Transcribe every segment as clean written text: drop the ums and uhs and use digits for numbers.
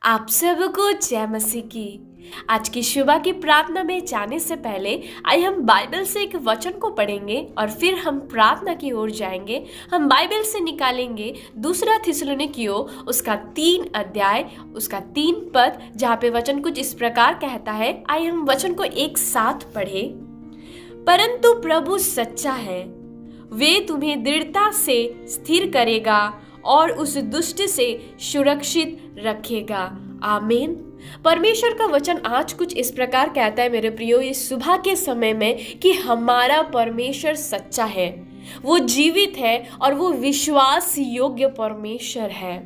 आप सबको जय मसीह की। आज की सुबह की प्रार्थना में जाने से पहले आइए हम बाइबल से एक वचन को पढ़ेंगे और फिर हम प्रार्थना की ओर जाएंगे। हम बाइबल से निकालेंगे दूसरा थिस्सलुनीकियों उसका 3 अध्याय उसका 3 पद, जहाँ पे वचन कुछ इस प्रकार कहता है। आइए हम वचन को एक साथ पढ़े। परंतु प्रभु सच्चा है, वे तुम्हें दृढ़ता से स्थिर करेगा और उस दुष्ट से सुरक्षित रखेगा। आमीन। परमेश्वर का वचन आज कुछ इस प्रकार कहता है मेरे प्रियो, इस सुबह के समय में कि हमारा परमेश्वर सच्चा है, वो जीवित है और वो विश्वास योग्य परमेश्वर है।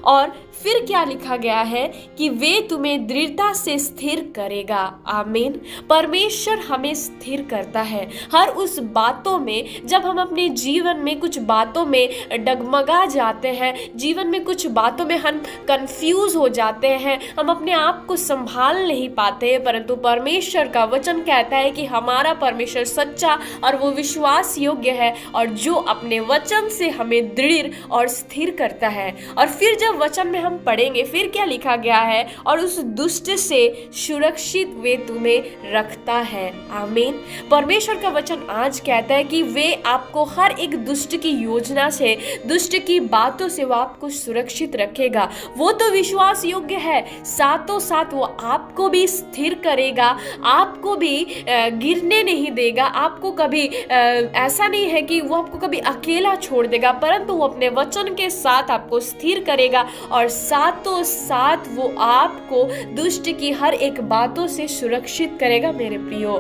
और फिर क्या लिखा गया है कि वे तुम्हें दृढ़ता से स्थिर करेगा। आमीन। परमेश्वर हमें स्थिर करता है हर उस बातों में। जब हम अपने जीवन में कुछ बातों में डगमगा जाते हैं, जीवन में कुछ बातों में हम कंफ्यूज हो जाते हैं, हम अपने आप को संभाल नहीं पाते, परंतु परमेश्वर का वचन कहता है कि हमारा परमेश्वर सच्चा और वो विश्वास योग्य है और जो अपने वचन से हमें दृढ़ और स्थिर करता है। और फिर जब वचन में हम पढ़ेंगे फिर क्या लिखा गया है, और उस दुष्ट से सुरक्षित वे तुम्हें रखता है। आमीन। परमेश्वर का वचन आज कहता है कि वे आपको हर एक दुष्ट की योजना से, दुष्ट की बातों से वो आपको सुरक्षित रखेगा। वो तो विश्वास योग्य है, साथों साथ वो आपको भी स्थिर करेगा, आपको भी गिरने नहीं देगा। आपको कभी ऐसा नहीं है कि वो आपको कभी अकेला छोड़ देगा, परंतु वो अपने वचन के साथ आपको स्थिर करेगा और साथों साथ वो आपको दुष्ट की हर एक बातों से सुरक्षित करेगा। मेरे प्रियो,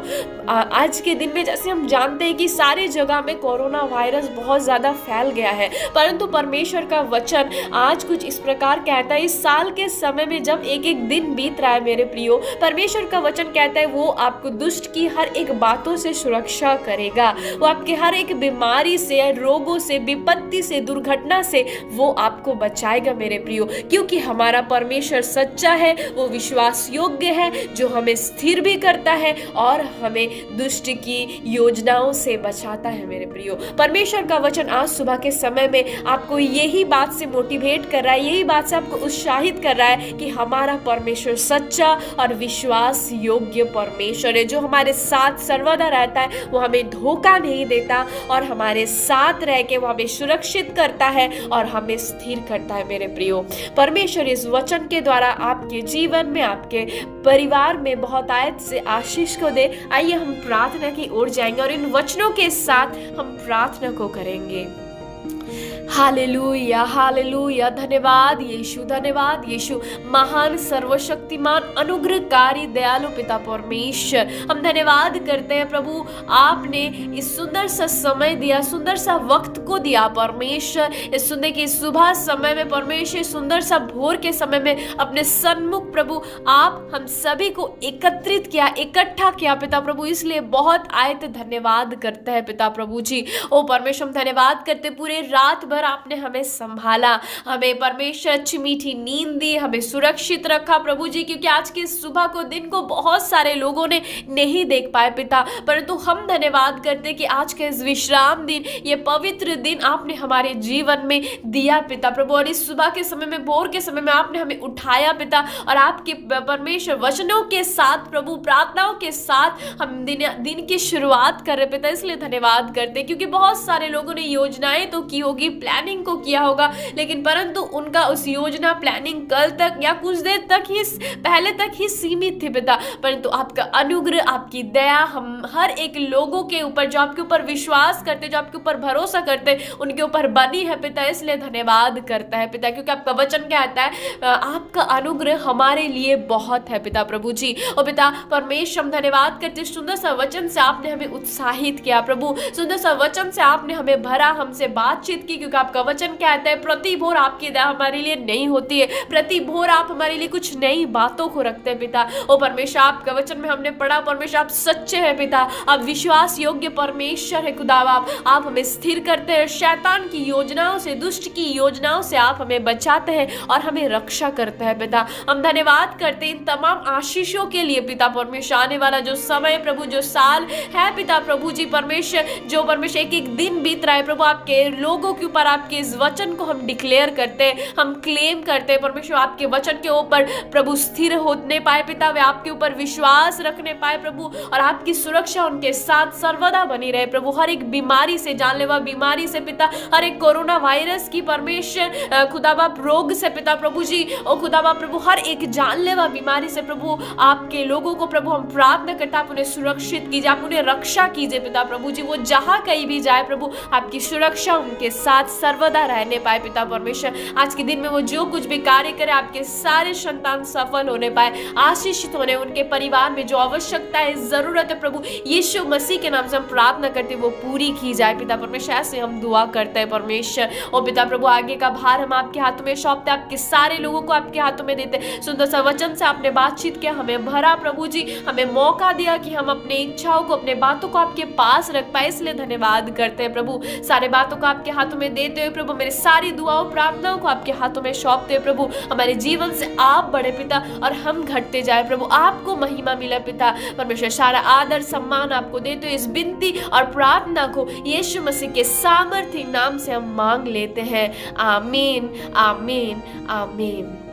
आज के दिन में जैसे हम जानते हैं कि सारी जगह में कोरोना वायरस बहुत ज्यादा फैल गया है, परंतु परमेश्वर का वचन आज कुछ इस प्रकार कहता है। इस साल के समय में जब एक एक दिन बीत रहा है मेरे प्रियो, परमेश्वर का वचन कहता है वो आपको दुष्ट की हर एक बातों से सुरक्षा करेगा। वो आपके हर एक बीमारी से, रोगों से, विपत्ति से, दुर्घटना से वो आपको बचाएगा मेरे प्रियो, क्योंकि हमारा परमेश्वर सच्चा है, वो विश्वास योग्य है, जो हमें स्थिर भी करता है और हमें दुष्ट की योजनाओं से बचाता है। मेरे प्रियो, परमेश्वर का वचन आज सुबह के समय में आपको यही बात से मोटिवेट कर रहा है, यही बात से आपको उत्साहित कर रहा है कि हमारा परमेश्वर सच्चा और विश्वास योग्य परमेश्वर है, जो हमारे साथ सर्वदा रहता है। वो हमें धोखा नहीं देता और हमारे साथ रह के वो हमें सुरक्षित करता है और हमें स्थिर करता है। मेरे प्रियो, परमेश्वर इस वचन के द्वारा आपके जीवन में, आपके परिवार में बहुत आयत से आशीष को दे। आइए हम प्रार्थना की ओर जाएंगे और इन वचनों के साथ हम प्रार्थना को करेंगे। Hallelujah, hallelujah. धन्यवाद यीशु, धन्यवाद यीशु। महान, सर्वशक्तिमान, अनुग्रहकारी, दयालु पिता परमेश्वर, हम धन्यवाद करते हैं प्रभु, आपने इस सुंदर सा समय दिया, सुंदर सा वक्त को दिया परमेश्वर। इस सुंदर की सुबह समय में परमेश्वर, सुंदर सा भोर के समय में अपने सन्मुख प्रभु आप हम सभी को एकत्रित किया, इकट्ठा किया पिता प्रभु, इसलिए बहुत आयत धन्यवाद करते हैं पिता प्रभु जी। ओ परमेश्वर, हम धन्यवाद करते, पूरे रात भर आपने हमें संभाला, हमें परमेश्वर अच्छी मीठी नींद दी, हमें सुरक्षित रखा प्रभु जी, क्योंकि आज के सुबह को, दिन को बहुत सारे लोगों ने नहीं देख पाए पिता, परंतु हम धन्यवाद करते कि आज के इस विश्राम दिन, ये पवित्र दिन आपने हमारे जीवन में दिया पिता प्रभु। और इस सुबह के समय में, भोर के समय में आपने हमें उठाया पिता, और आपके परमेश्वर वचनों के साथ प्रभु, प्रार्थनाओं के साथ हम दिन की शुरुआत कर रहे पिता, इसलिए धन्यवाद करते, क्योंकि बहुत सारे लोगों ने योजनाएं तो की होगी, प्लानिंग को किया होगा, लेकिन परंतु उनका उस योजना, प्लानिंग कल तक या कुछ देर तक ही, पहले तक ही सीमित थी पिता, परंतु आपका अनुग्रह, आपकी दया हम हर एक लोगों के ऊपर, जो आपके ऊपर विश्वास करते, जो आपके ऊपर भरोसा करते, उनके ऊपर बनी है पिता, इसलिए धन्यवाद करता है पिता, क्योंकि आपका वचन कहता है आपका अनुग्रह हमारे लिए बहुत है पिता प्रभु जी। और पिता परमेश्वर, हम धन्यवाद करते, सुंदर सा वचन से आपने हमें उत्साहित किया प्रभु, सुंदर सा वचन से आपने हमें भरा, हमसे बातचीत की, क्योंकि आपका वचन कहता है प्रति भोर आपकी दया हमारे लिए नहीं होती है, प्रति भोर आप हमारे लिए कुछ नई बातों को रखते हैं पिता। ओ परमेश्वर, आपका वचन में हमने पढ़ा परमेश्वर आप सच्चे हैं पिता, आप विश्वास योग्य परमेश्वर है खुदा, आप हमें स्थिर करते हैं, शैतान की योजनाओं से, दुष्ट की योजनाओं से आप हमें बचाते हैं और हमें रक्षा करते हैं पिता। हम धन्यवाद करते हैं इन तमाम आशीषों के लिए पिता परमेश्वर। आने वाला जो समय प्रभु, जो साल है पिता प्रभु जी परमेश्वर, जो परमेश्वर एक एक दिन बीत रहा है प्रभु, आपके लोगों के ऊपर अनुसार आपके इस वचन को हम डिक्लेयर करते हैं, हम क्लेम करते हैं परमेश्वर, आपके वचन के ऊपर प्रभु स्थिर होने पाए पिता, वे आपके ऊपर विश्वास रखने पाए प्रभु, और आपकी सुरक्षा उनके साथ सर्वदा बनी रहे प्रभु। हर एक बीमारी से, जानलेवा बीमारी से पिता, हर एक कोरोना वायरस की परमेश्वर खुदा बाप रोग से पिता प्रभु जी, ओ खुदा बाप प्रभु, हर एक जानलेवा बीमारी से प्रभु आपके लोगों को प्रभु हम प्रार्थना करते, आप उन्हें सुरक्षित कीजिए, आप उन्हें रक्षा कीजिए पिता प्रभु जी। वो जहां कहीं भी जाए प्रभु, आपकी सुरक्षा उनके साथ सर्वदा रहने पाए पिता परमेश्वर। आज के दिन में वो जो कुछ भी कार्य करे, आपके सारे संतान सफल होने पाए, आशीषित होने, उनके परिवार में जो आवश्यकता है, जरूरत है प्रभु यीशु मसीह के नाम से हम प्रार्थना करते हैं वो पूरी की जाए पिता परमेश्वर। ऐसे हम दुआ करते हैं परमेश्वर। ओ पिता प्रभु, आगे का भार हम आपके हाथों में सौंपते, आपके सारे लोगों को आपके हाथों में देते। सुंदर सा वचन से आपने बातचीत किया, हमें भरा प्रभु जी, हमें मौका दिया कि हम अपनी इच्छाओं को, अपने बातों को आपके पास रख पाए, इसलिए धन्यवाद करते हैं प्रभु। सारे बातों को आपके हाथों में देते हुए प्रभु, मेरे सारी दुआओं प्रार्थनाओं को आपके हाथों में सौंपते हुए प्रभु, हमारे जीवन से आप बढ़े पिता और हम घटते जाए प्रभु, आपको महिमा मिले पिता परमेश्वर। सारा आदर सम्मान आपको देते हुए इस विनती और प्रार्थना को यीशु मसीह के सामर्थ्य नाम से हम मांग लेते हैं। आमीन, आमीन, आमीन।